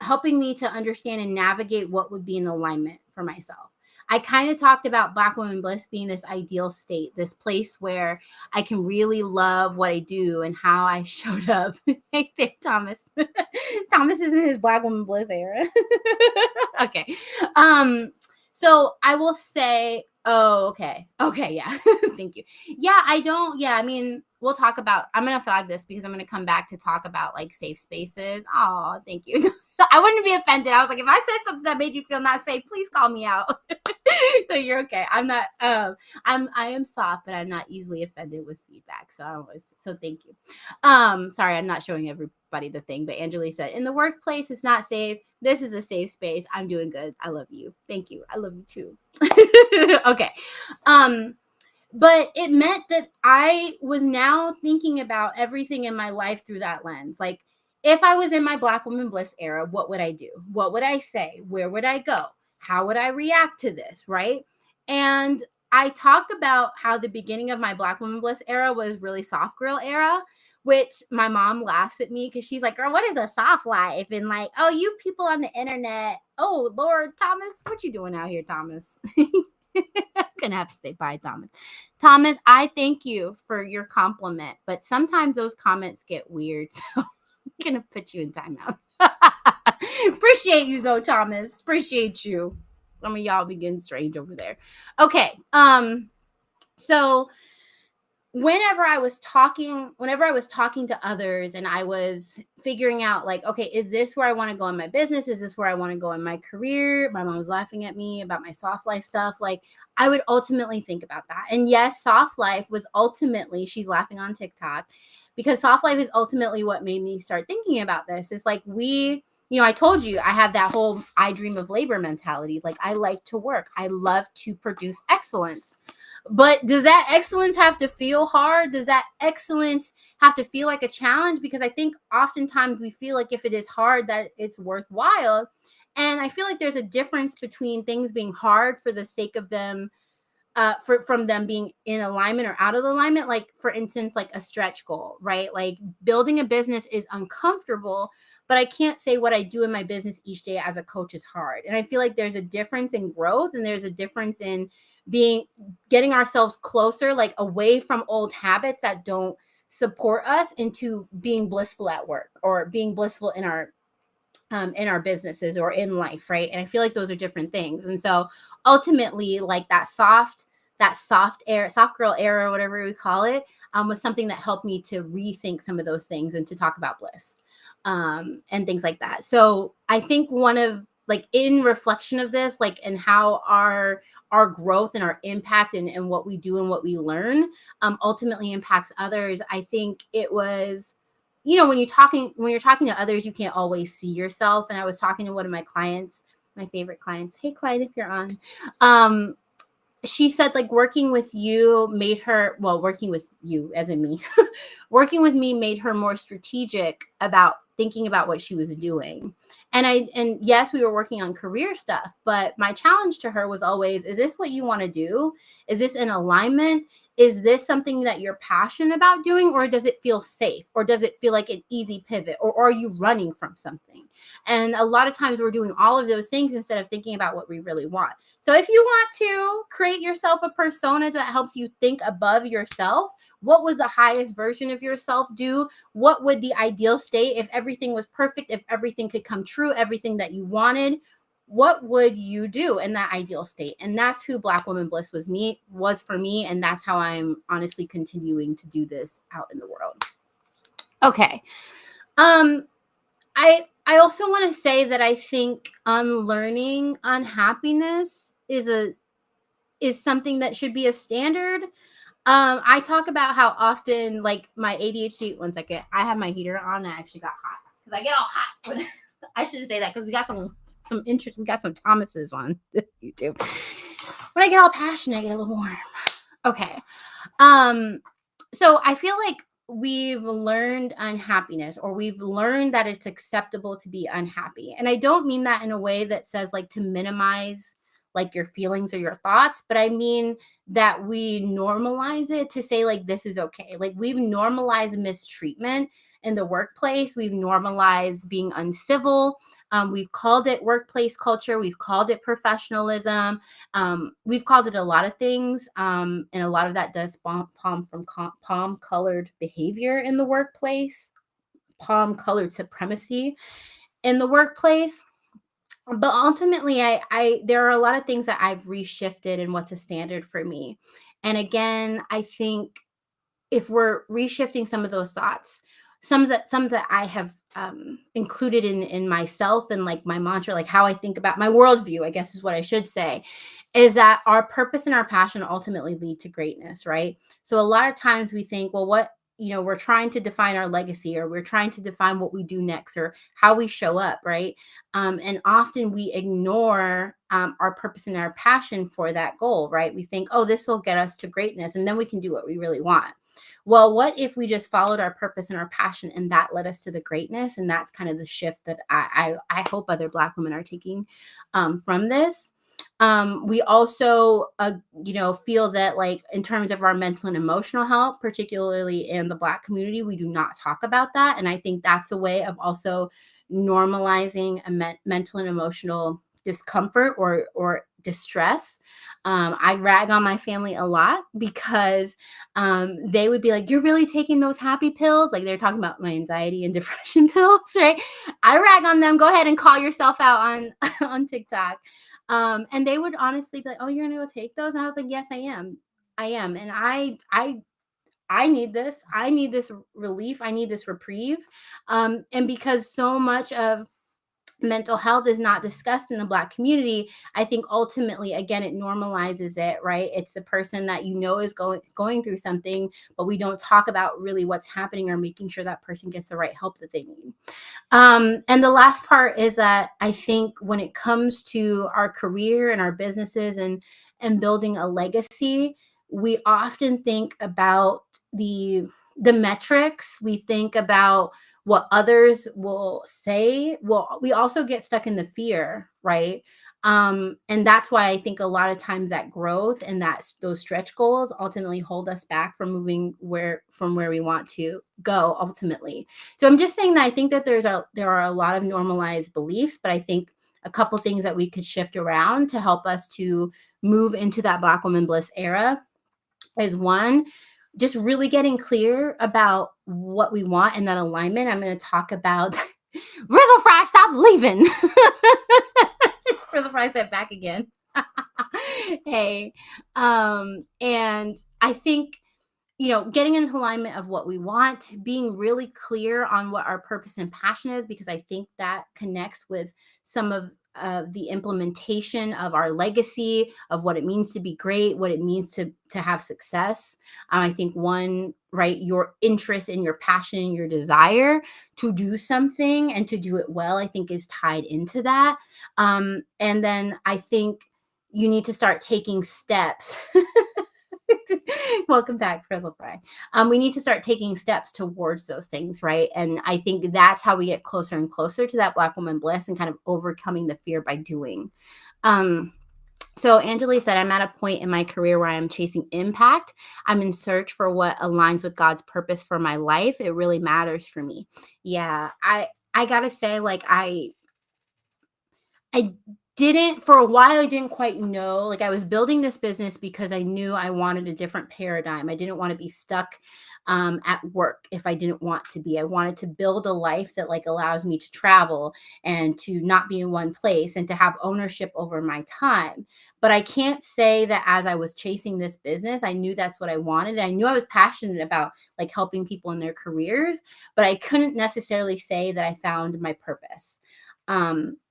helping me to understand and navigate what would be in alignment for myself. I kind of talked about Black woman bliss being this ideal state, this place where I can really love what I do and how I showed up. Hey there, Thomas. Thomas is in his Black woman bliss era. Okay. So I will say, oh, okay. Okay. Yeah. Thank you. Yeah. I mean, we'll talk about, I'm going to flag this because I'm going to come back to talk about like safe spaces. Oh, thank you. I wouldn't be offended. I was like, if I said something that made you feel not safe, please call me out. So you're okay. I'm not I am soft, but I'm not easily offended with feedback. So so thank you. Sorry, I'm not showing everybody the thing, but Angela said, in the workplace, it's not safe. This is a safe space. I'm doing good. I love you. Thank you. I love you too. Okay. But it meant that I was now thinking about everything in my life through that lens. Like, if I was in my Black Woman Bliss era, what would I do? What would I say? Where would I go? How would I react to this? Right. And I talk about how the beginning of my Black Woman Bliss era was really soft girl era, which my mom laughs at me because she's like, girl, what is a soft life? And like, oh, you people on the internet. Oh, Lord, Thomas, what you doing out here, Thomas? I'm gonna have to say bye, Thomas. Thomas, I thank you for your compliment, but sometimes those comments get weird, so I'm gonna put you in timeout. Appreciate you though, Thomas. Appreciate you. Some of y'all be getting strange over there. Okay. So whenever I was talking to others and I was figuring out like, okay, is this where I want to go in my business? Is this where I want to go in my career? My mom was laughing at me about my soft life stuff. Like, I would ultimately think about that. And yes, soft life was ultimately, she's laughing on TikTok, because soft life is ultimately what made me start thinking about this. It's like I told you I have that whole I dream of labor mentality. Like, I like to work. I love to produce excellence. But does that excellence have to feel hard? Does that excellence have to feel like a challenge? Because I think oftentimes we feel like if it is hard, that it's worthwhile. And I feel like there's a difference between things being hard for the sake of them, from them being in alignment or out of alignment. Like, for instance, like a stretch goal, right? Like, building a business is uncomfortable, but I can't say what I do in my business each day as a coach is hard. And I feel like there's a difference in growth, and there's a difference in getting ourselves closer, like away from old habits that don't support us, into being blissful at work or being blissful in our businesses or in life, right? And I feel like those are different things. And so ultimately, like that soft girl era, whatever we call it, was something that helped me to rethink some of those things and to talk about bliss, and things like that. So I think one of, like, in reflection of this, like, and how our growth and our impact and what we do and what we learn ultimately impacts others. I think it was, when you're talking to others, you can't always see yourself. And I was talking to one of my clients, my favorite clients. Hey, Clyde, if you're on. She said, like, working with you as in me, working with me made her more strategic about thinking about what she was doing. And yes, we were working on career stuff, but my challenge to her was always, is this what you want to do? Is this in alignment? Is this something that you're passionate about doing? Or does it feel safe? Or does it feel like an easy pivot? Or are you running from something? And a lot of times we're doing all of those things instead of thinking about what we really want. So if you want to create yourself a persona that helps you think above yourself, what would the highest version of yourself do? What would the ideal state, if everything was perfect, if everything could come true, everything that you wanted, what would you do in that ideal state? And that's who Black Woman Bliss was for me. And that's how I'm honestly continuing to do this out in the world. Okay. I also want to say that I think unlearning unhappiness is something that should be a standard. I talk about how often, like, my ADHD, one second, I have my heater on. I actually got hot because I get all hot when I shouldn't say that, because we got some interest. We got some Thomases on YouTube. When I get all passionate, I get a little warm. Okay. So I feel like we've learned unhappiness, or we've learned that it's acceptable to be unhappy. And I don't mean that in a way that says, like, to minimize, like, your feelings or your thoughts, but I mean that we normalize it to say, like, this is okay. Like, we've normalized mistreatment in the workplace. We've normalized being uncivil. We've called it workplace culture. We've called it professionalism. We've called it a lot of things. And a lot of that does spawn from palm-colored behavior in the workplace, palm-colored supremacy in the workplace. But ultimately, there are a lot of things that I've reshifted and what's a standard for me. And again, I think if we're reshifting some of those thoughts, some that I have included in myself and like my mantra, like how I think about my worldview, I guess is what I should say, is that our purpose and our passion ultimately lead to greatness, right? So a lot of times we think, well, what, we're trying to define our legacy, or we're trying to define what we do next, or how we show up, right? And often we ignore our purpose and our passion for that goal, right? We think, oh, this will get us to greatness, and then we can do what we really want. Well, what if we just followed our purpose and our passion, and that led us to the greatness? And that's kind of the shift that I hope other Black women are taking from this. We also, feel that, like, in terms of our mental and emotional health, particularly in the Black community, we do not talk about that. And I think that's a way of also normalizing a mental and emotional discomfort or distress. I rag on my family a lot because they would be like, "You're really taking those happy pills?" Like they're talking about my anxiety and depression pills, right? I rag on them. Go ahead and call yourself out on on TikTok. And they would honestly be like, "Oh, you're gonna go take those?" And I was like, "Yes, I am. I am." And I need this. I need this relief. I need this reprieve. And because so much of mental health is not discussed in the Black community, I think ultimately, again, it normalizes it, right? It's the person that is going through something, but we don't talk about really what's happening, or making sure that person gets the right help that they need. And the last part is that I think when it comes to our career and our businesses and building a legacy, we often think about the metrics. We think about what others will say. Well, we also get stuck in the fear, right? And that's why I think a lot of times that growth and those stretch goals ultimately hold us back from moving from where we want to go ultimately. So I'm just saying that I think that there are a lot of normalized beliefs, but I think a couple things that we could shift around to help us to move into that Black woman bliss era is one, just really getting clear about what we want and that alignment. I'm going to talk about Rizzle Fry, stop leaving. Rizzle Fry said back again. Hey. And I think, getting into alignment of what we want, being really clear on what our purpose and passion is, because I think that connects with some of the implementation of our legacy, of what it means to be great, what it means to have success. I think one, right, your interest and your passion and your desire to do something and to do it well, I think is tied into that. And then I think you need to start taking steps. Welcome back, Frizzle Fry. We need to start taking steps towards those things, right? And I think that's how we get closer and closer to that Black woman bliss, and kind of overcoming the fear by doing. So Angela said, I'm at a point in my career where I am chasing impact. I'm in search for what aligns with God's purpose for my life. It really matters for me. Yeah, I gotta say, like, I didn't, for a while, I didn't quite know. Like, I was building this business because I knew I wanted a different paradigm. I didn't want to be stuck at work if I didn't want to be. I wanted to build a life that, like, allows me to travel and to not be in one place and to have ownership over my time. But I can't say that as I was chasing this business, I knew that's what I wanted. I knew I was passionate about, like, helping people in their careers, but I couldn't necessarily say that I found my purpose.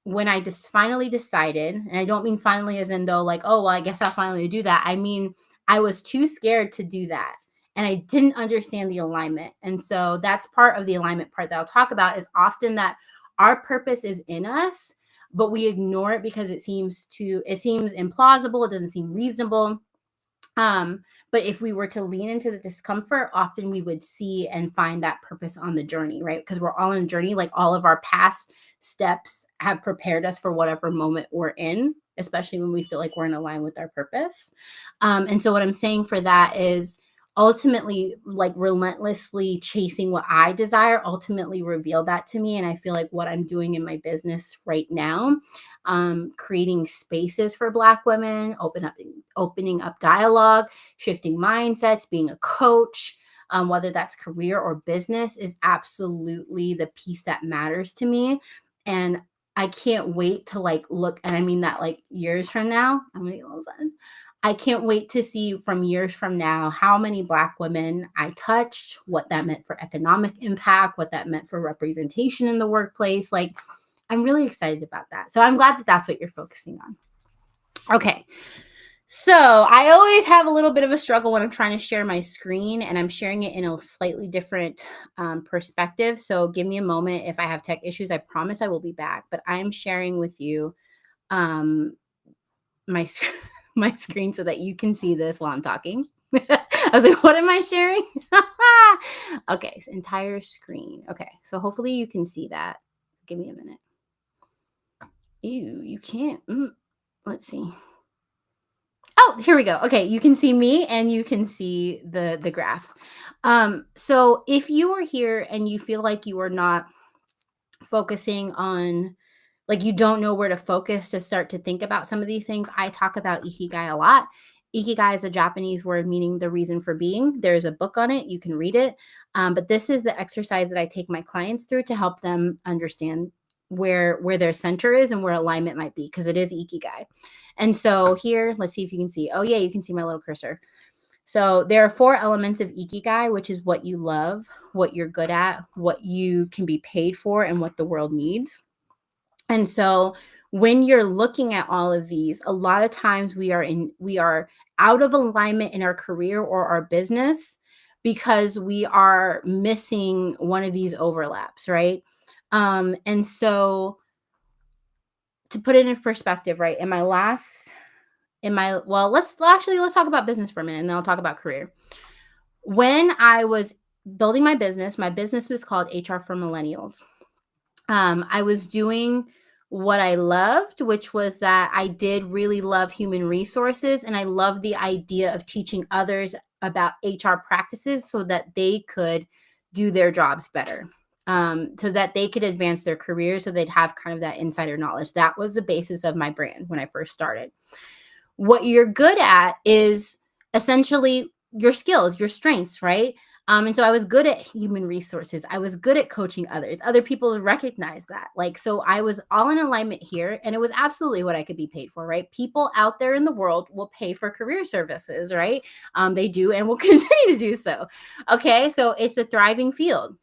When I just finally decided, and I don't mean finally as in though, like, oh, well, I guess I'll finally do that. I mean, I was too scared to do that. And I didn't understand the alignment. And so that's part of the alignment part that I'll talk about, is often that our purpose is in us, but we ignore it because it seems implausible. It doesn't seem reasonable. But if we were to lean into the discomfort, often we would see and find that purpose on the journey, right? Because we're all on a journey. Like, all of our past steps have prepared us for whatever moment we're in, especially when we feel like we're in line with our purpose. And so what I'm saying for that is, ultimately, like, relentlessly chasing what I desire ultimately revealed that to me. And I feel like what I'm doing in my business right now, creating spaces for Black women, opening up dialogue, shifting mindsets, being a coach, whether that's career or business, is absolutely the piece that matters to me. And I can't wait to, like, look, and I mean that, like, years from now, I'm gonna get a little sudden. I can't wait to see from years from now how many Black women I touched, what that meant for economic impact, what that meant for representation in the workplace. Like, I'm really excited about that. So I'm glad that that's what you're focusing on. Okay. So I always have a little bit of a struggle when I'm trying to share my screen, and I'm sharing it in a slightly different perspective. So give me a moment. If I have tech issues, I promise I will be back. But I'm sharing with you um, my my screen so that you can see this while I'm talking. I was like, what am I sharing? Okay, so entire screen. Okay, so hopefully you can see that. Give me a minute. Ew, you can't. Let's see. Oh, here we go. Okay, you can see me and you can see the graph. So if you are here and you feel like you are not focusing on, like, you don't know where to focus to start to think about some of these things, I talk about ikigai a lot. Ikigai is a Japanese word meaning the reason for being. There's a book on it. You can read it. But this is the exercise that I take my clients through to help them understand where their center is and where alignment might be, because it is ikigai. And so here, let's see if you can see. Oh yeah, you can see my little cursor. So there are 4 elements of ikigai, which is what you love, what you're good at, what you can be paid for, and what the world needs. And so when you're looking at all of these, a lot of times we are out of alignment in our career or our business because we are missing one of these overlaps, right? And so to put it in perspective, right? Let's talk about business for a minute and then I'll talk about career. When I was building my business was called HR for Millennials. I was doing what I loved, which was that I did really love human resources, and I loved the idea of teaching others about HR practices so that they could do their jobs better, so that they could advance their careers, so they'd have kind of that insider knowledge. That was the basis of my brand when I first started. What you're good at is essentially your skills, your strengths, right? And so I was good at human resources. I was good at coaching others. Other people recognize that. Like, so I was all in alignment here, and it was absolutely what I could be paid for, right? People out there in the world will pay for career services, right? They do and will continue to do so. Okay, so it's a thriving field.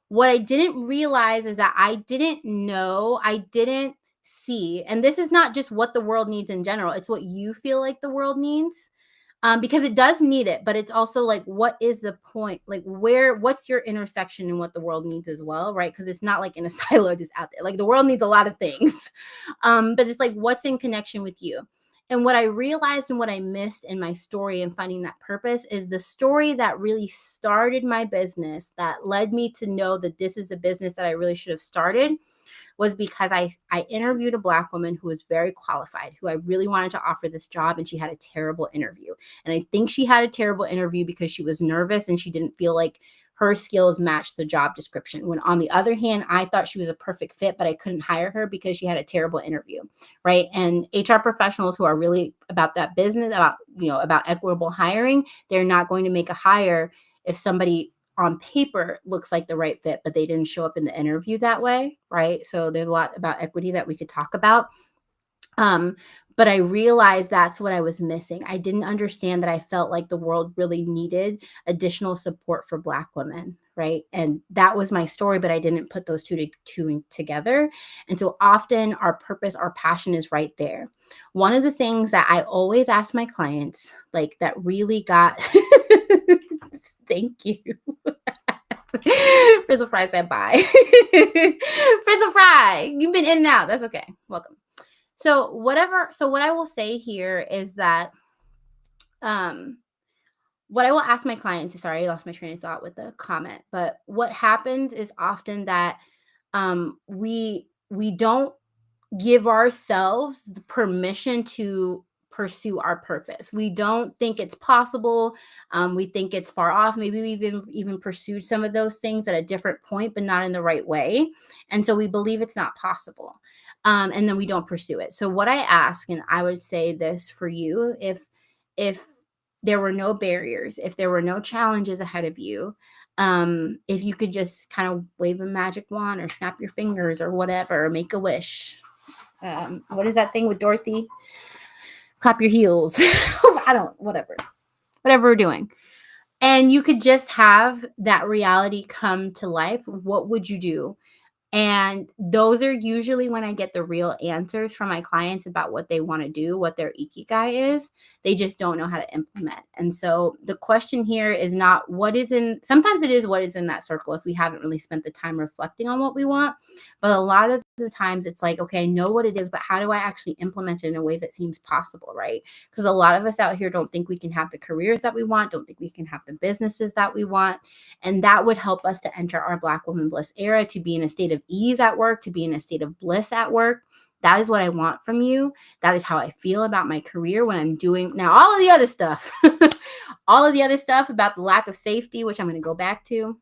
What I didn't realize is that I didn't see, and this is not just what the world needs in general, it's what you feel like the world needs. Because it does need it, but it's also like, what is the point? Like, what's your intersection in what the world needs as well, right? Because it's not like in a silo just out there. Like, the world needs a lot of things, but it's like, what's in connection with you? And what I realized and what I missed in my story and finding that purpose is the story that really started my business, that led me to know that this is a business that I really should have started, was because I interviewed a Black woman who was very qualified, who I really wanted to offer this job, and she had a terrible interview. And I think she had a terrible interview because she was nervous and she didn't feel like her skills matched the job description. When on the other hand, I thought she was a perfect fit, but I couldn't hire her because she had a terrible interview, right? And HR professionals who are really about that business, about equitable hiring, they're not going to make a hire if somebody on paper looks like the right fit, but they didn't show up in the interview that way, right? So there's a lot about equity that we could talk about. But I realized that's what I was missing. I didn't understand that I felt like the world really needed additional support for Black women, right? And that was my story, but I didn't put those two together. And so often our purpose, our passion is right there. One of the things that I always ask my clients, like, that really got, thank you. Frizzle Fry said bye. Frizzle Fry, you've been in and out. That's okay. Welcome. So what I will say here is that what I will ask my clients is, sorry, I lost my train of thought with the comment, but what happens is often that we don't give ourselves the permission to pursue our purpose. We don't think it's possible. We think it's far off. Maybe we've even pursued some of those things at a different point, but not in the right way. And so we believe it's not possible. And then we don't pursue it. So what I ask, and I would say this for you, if there were no barriers, if there were no challenges ahead of you, if you could just kind of wave a magic wand or snap your fingers or whatever, or make a wish. What is that thing with Dorothy? clap your heels. I don't, whatever we're doing. And you could just have that reality come to life. What would you do? And those are usually when I get the real answers from my clients about what they want to do, what their ikigai is. They just don't know how to implement. And so the question here is not what is in, sometimes it is what is in that circle if we haven't really spent the time reflecting on what we want. But a lot of the times it's like, okay, I know what it is, but how do I actually implement it in a way that seems possible, right? Because a lot of us out here don't think we can have the careers that we want, don't think we can have the businesses that we want. And that would help us to enter our Black woman bliss era, to be in a state of ease at work, to be in a state of bliss at work. That is what I want from you. That is how I feel about my career when I'm doing now all of the other stuff, all of the other stuff about the lack of safety, which I'm going to go back to.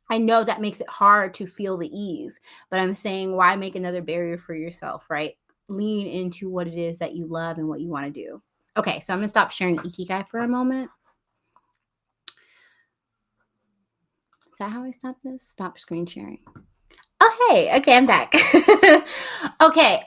I know that makes it hard to feel the ease, but I'm saying, why make another barrier for yourself, right? Lean into what it is that you love and what you want to do. Okay, so I'm going to stop sharing Ikigai for a moment. Is that how I stop this? Stop screen sharing. Oh, hey. Okay, I'm back. Okay.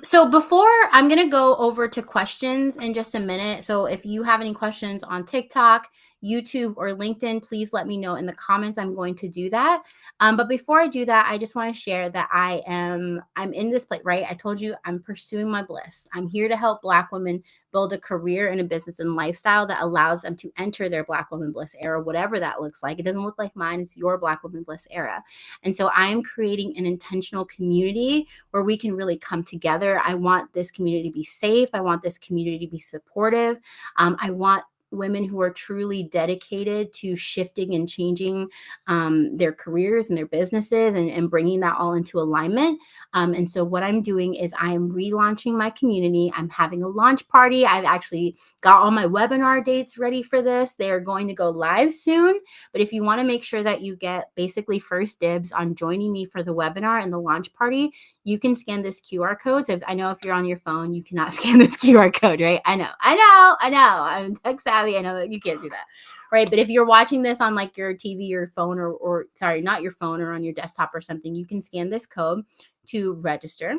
So before I'm going to go over to questions in just a minute. So if you have any questions on TikTok, YouTube, or LinkedIn, please let me know in the comments. I'm going to do that. But before I do that, I just want to share that I'm in this place, right? I told you I'm pursuing my bliss. I'm here to help Black women build a career and a business and lifestyle that allows them to enter their Black woman bliss era, whatever that looks like. It doesn't look like mine. It's your Black woman bliss era. And so I'm creating an intentional community where we can really come together. I want this community to be safe. I want this community to be supportive. I want women who are truly dedicated to shifting and changing their careers and their businesses, and bringing that all into alignment. And so what I'm doing is I am relaunching my community. I'm having a launch party. I've actually got all my webinar dates ready for this. They are going to go live soon. But if you want to make sure that you get basically first dibs on joining me for the webinar and the launch party, you can scan this QR code. So I know if you're on your phone, you cannot scan this QR code, right? I know. I'm tech savvy. I know that you can't do that, right? But if you're watching this on like your TV or phone, or sorry, not your phone, or on your desktop or something, you can scan this code to register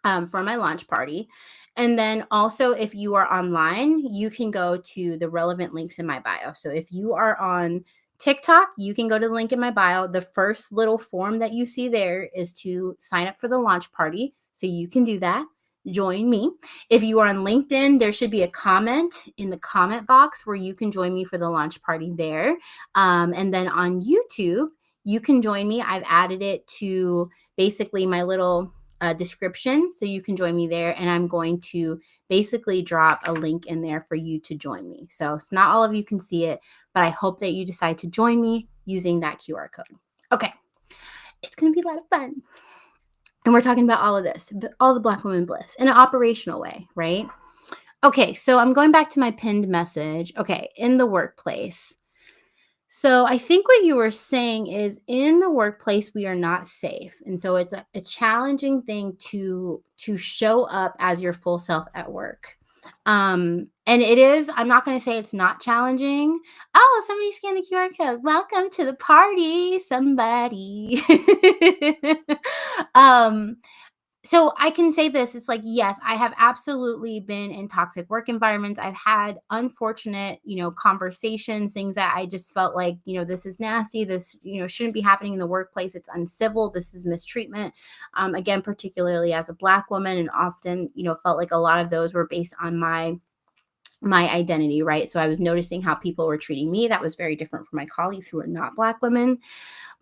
for my launch party. And then also, if you are online, you can go to the relevant links in my bio. So if you are on TikTok, you can go to the link in my bio. The first little form that you see there is to sign up for the launch party. So you can do that. Join me. If you are on LinkedIn, there should be a comment in the comment box where you can join me for the launch party there. And then on YouTube, you can join me. I've added it to basically my little description, so you can join me there. And I'm going to basically drop a link in there for you to join me. So it's not all of you can see it, but I hope that you decide to join me using that QR code. Okay. It's going to be a lot of fun. And we're talking about all of this, all the Black woman bliss in an operational way, right? Okay. So I'm going back to my pinned message. Okay. In the workplace. So I think what you were saying is, in the workplace, we are not safe. And so it's a challenging thing to show up as your full self at work. And it is, I'm not going to say it's not challenging. Oh, somebody scanned the QR code. Welcome to the party, somebody. um, so I can say this, it's like, yes, I have absolutely been in toxic work environments. I've had unfortunate, conversations, things that I just felt like, this is nasty. This, shouldn't be happening in the workplace. It's uncivil. This is mistreatment. Again, particularly as a Black woman, and often, felt like a lot of those were based on my identity, right? So I was noticing how people were treating me. That was very different from my colleagues who are not Black women.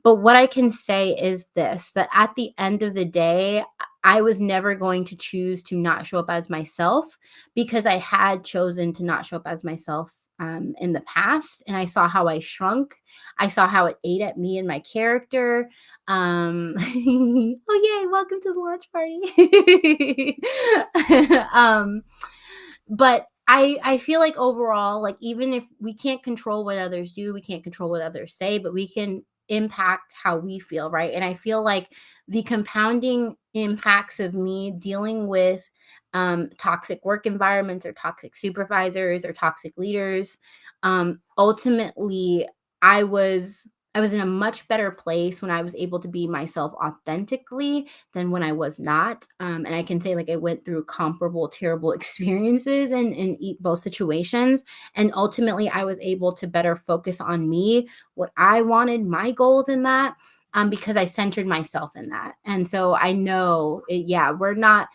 But what I can say is this, that at the end of the day, I was never going to choose to not show up as myself, because I had chosen to not show up as myself in the past. And I saw how I shrunk. I saw how it ate at me and my character. Oh, yay. Welcome to the launch party. But I feel like overall, like, even if we can't control what others do, we can't control what others say, but we can impact how we feel, right? And I feel like the compounding impacts of me dealing with toxic work environments, or toxic supervisors, or toxic leaders, ultimately, I was I was in a much better place when I was able to be myself authentically than when I was not. And I can say, like, I went through comparable, terrible experiences in both situations. And ultimately, I was able to better focus on me, what I wanted, my goals in that, because I centered myself in that. And so I know, yeah, we're not,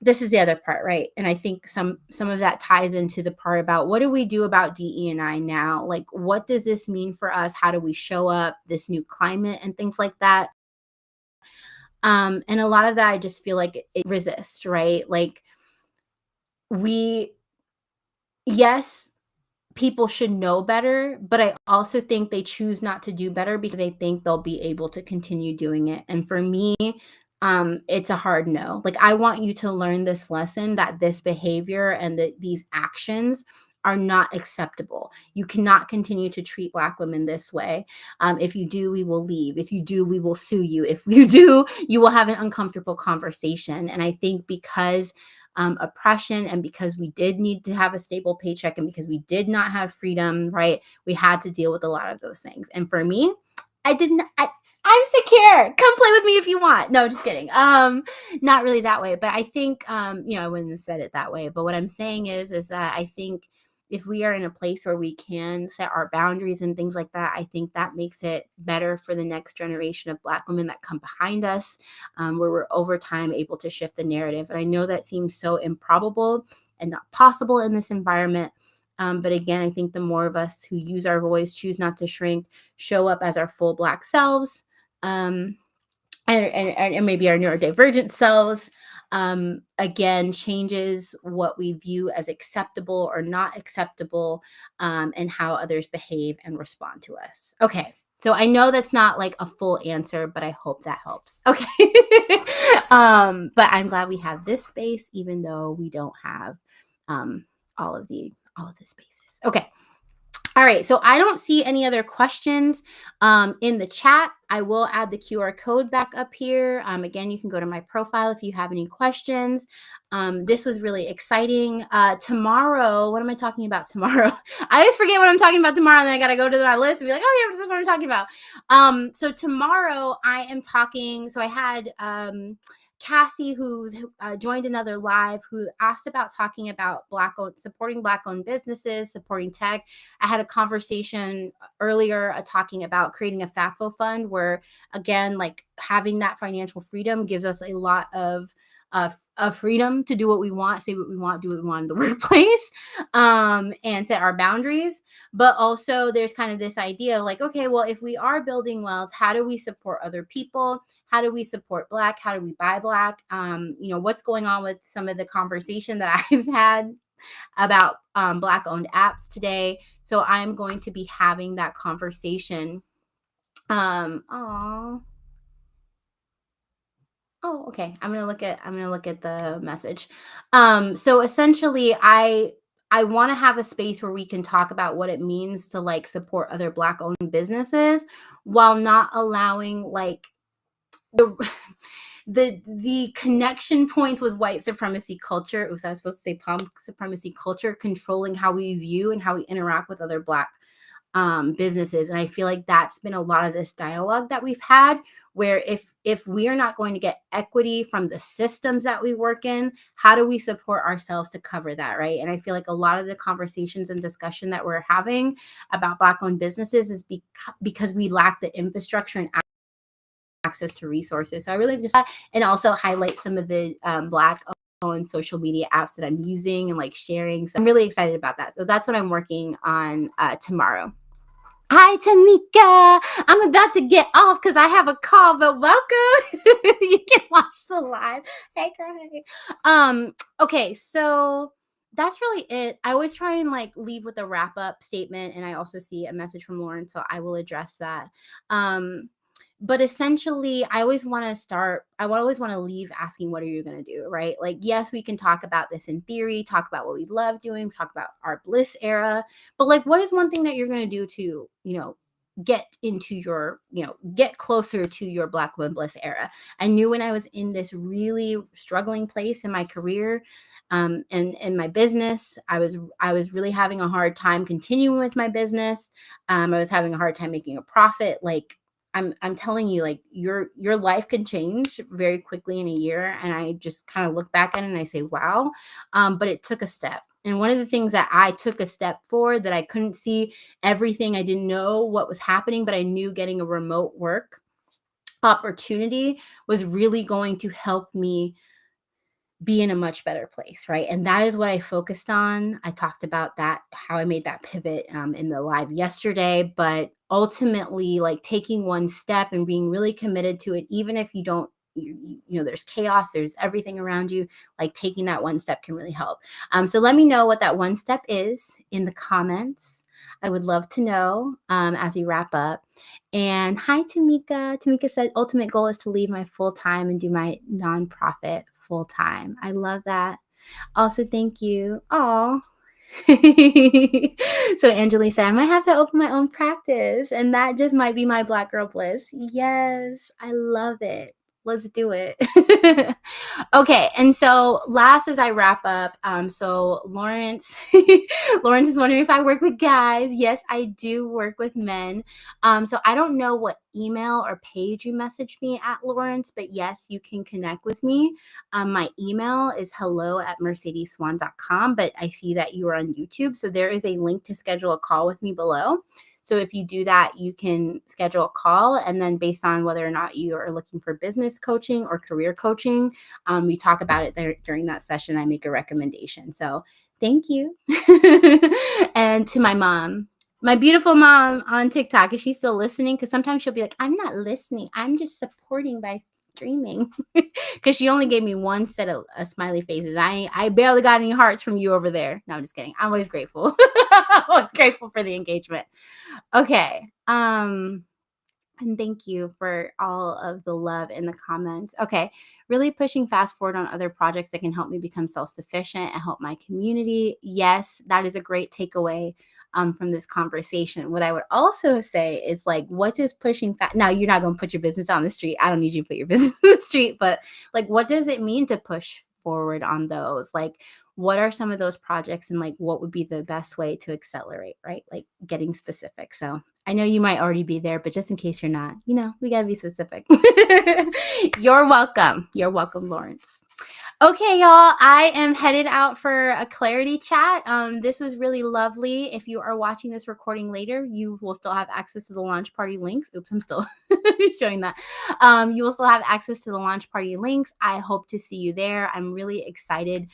this is the other part, right? And I think some of that ties into the part about what do we do about DE and I now? Like, what does this mean for us? How do we show up this new climate and things like that? And a lot of that, I just feel like it resist, right? Like, we, yes, people should know better, but I also think they choose not to do better because they think they'll be able to continue doing it. And for me, it's a hard no. Like, I want you to learn this lesson that this behavior and these actions are not acceptable. You cannot continue to treat Black women this way. If you do, we will leave. If you do, we will sue you. If you do, you will have an uncomfortable conversation. And I think because oppression and because we did need to have a stable paycheck and because we did not have freedom, right? We had to deal with a lot of those things. And for me, I didn't. I'm secure. Come play with me if you want. No, just kidding. Not really that way, but I think I wouldn't have said it that way. But what I'm saying is that I think if we are in a place where we can set our boundaries and things like that, I think that makes it better for the next generation of Black women that come behind us, where we're over time able to shift the narrative. And I know that seems so improbable and not possible in this environment. But again, I think the more of us who use our voice, choose not to shrink, show up as our full Black selves, um, and maybe our neurodivergent selves, again, changes what we view as acceptable or not acceptable, and how others behave and respond to us. Okay. So I know that's not like a full answer, but I hope that helps. Okay. But I'm glad we have this space, even though we don't have um, all of the spaces. Okay. All right, so I don't see any other questions in the chat. I will add the QR code back up here. Again, you can go to my profile if you have any questions. This was really exciting. Tomorrow, what am I talking about tomorrow? I always forget what I'm talking about tomorrow, and then I got to go to my list and be like, oh, yeah, this is what I'm talking about. So tomorrow I am talking, so I had Cassie, who's joined another live, who asked about talking about supporting Black-owned businesses, supporting tech. I had a conversation earlier talking about creating a FAFO fund where, again, like having that financial freedom gives us a lot of freedom to do what we want, say what we want, do what we want in the workplace, and set our boundaries. But also there's kind of this idea of like, okay, well, if we are building wealth, how do we support other people? How do we support Black? How do we buy Black? What's going on with some of the conversation that I've had about Black-owned apps today. So I'm going to be having that conversation. Oh, okay. I'm gonna look at the message. So essentially, I want to have a space where we can talk about what it means to like support other Black-owned businesses while not allowing like the the connection points with white supremacy culture. Oops, I was supposed to say palm supremacy culture controlling how we view and how we interact with other Black businesses. And I feel like that's been a lot of this dialogue that we've had, where if we are not going to get equity from the systems that we work in, how do we support ourselves to cover that, right? And I feel like a lot of the conversations and discussion that we're having about Black-owned businesses is because we lack the infrastructure and access to resources. So I really just and also highlight some of the Black-owned social media apps that I'm using and like sharing. So I'm really excited about that. So that's what I'm working on tomorrow. Hi, Tamika. I'm about to get off because I have a call, but welcome. You can watch the live. Hey, girl. Hey. Okay, so that's really it. I always try and like leave with a wrap up statement, and I also see a message from Lauren, so I will address that. But essentially, I always want to leave asking, what are you going to do? Right? Like, yes, we can talk about this in theory, talk about what we love doing, talk about our Bliss era, but like, what is one thing that you're going to do to, get into your, get closer to your Black Woman Bliss era. I knew when I was in this really struggling place in my career, and in my business, I was really having a hard time continuing with my business. I was having a hard time making a profit. Like, I'm telling you, like, your life can change very quickly in a year. And I just kind of look back at it and I say, wow. But it took a step. And one of the things that I took a step for, that I couldn't see everything, I didn't know what was happening, but I knew getting a remote work opportunity was really going to help me be in a much better place, right? And that is what I focused on. I talked about that, how I made that pivot in the live yesterday, but ultimately, like, taking one step and being really committed to it, even if you don't, there's chaos, there's everything around you, like, taking that one step can really help. So let me know what that one step is in the comments. I would love to know as we wrap up. And hi, Tamika. Tamika said, ultimate goal is to leave my full time and do my nonprofit full time. I love that. Also, thank you. Oh. So Angela said, I might have to open my own practice, and that just might be my Black Girl Bliss. Yes, I love it. Let's do it. Okay, and so last, as I wrap up, so Lawrence, Lawrence is wondering if I work with guys. Yes, I do work with men. So I don't know what email or page you messaged me at, Lawrence, but yes, you can connect with me. My email is hello@mercedesswan.com, but I see that you are on YouTube, so there is a link to schedule a call with me below. So if you do that, you can schedule a call, and then based on whether or not you are looking for business coaching or career coaching, we talk about it there during that session. I make a recommendation. So thank you. And to my mom, my beautiful mom on TikTok, is she still listening? Because sometimes she'll be like, I'm not listening, I'm just supporting by streaming. Because she only gave me one set of smiley faces. I barely got any hearts from you over there. No, I'm just kidding. I'm always grateful. I'm always grateful for the engagement. Okay. And thank you for all of the love in the comments. Okay. Really pushing fast forward on other projects that can help me become self-sufficient and help my community. Yes, that is a great takeaway from this conversation. What I would also say is, like, what does pushing fast? Now, you're not going to put your business on the street. I don't need you to put your business on the street, but, like, what does it mean to push forward on those? Like, what are some of those projects, and, like, what would be the best way to accelerate, right? Like, getting specific. So I know you might already be there, but just in case you're not, we got to be specific. You're welcome. You're welcome, Lawrence. Okay, y'all, I am headed out for a clarity chat. This was really lovely. If you are watching this recording later, you will still have access to the launch party links. Oops, I'm still showing that. You will still have access to the launch party links. I hope to see you there. I'm really excited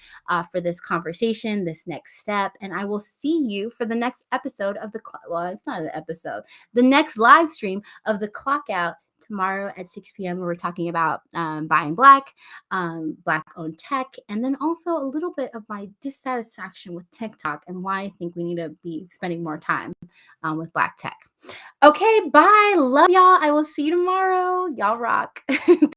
for this conversation, this next step, and I will see you for the next episode of well, it's not an episode, the next live stream of the Clock Out tomorrow at 6 p.m. where we're talking about buying Black, Black-owned tech, and then also a little bit of my dissatisfaction with TikTok and why I think we need to be spending more time with Black tech. Okay, bye. Love y'all. I will see you tomorrow. Y'all rock. Thank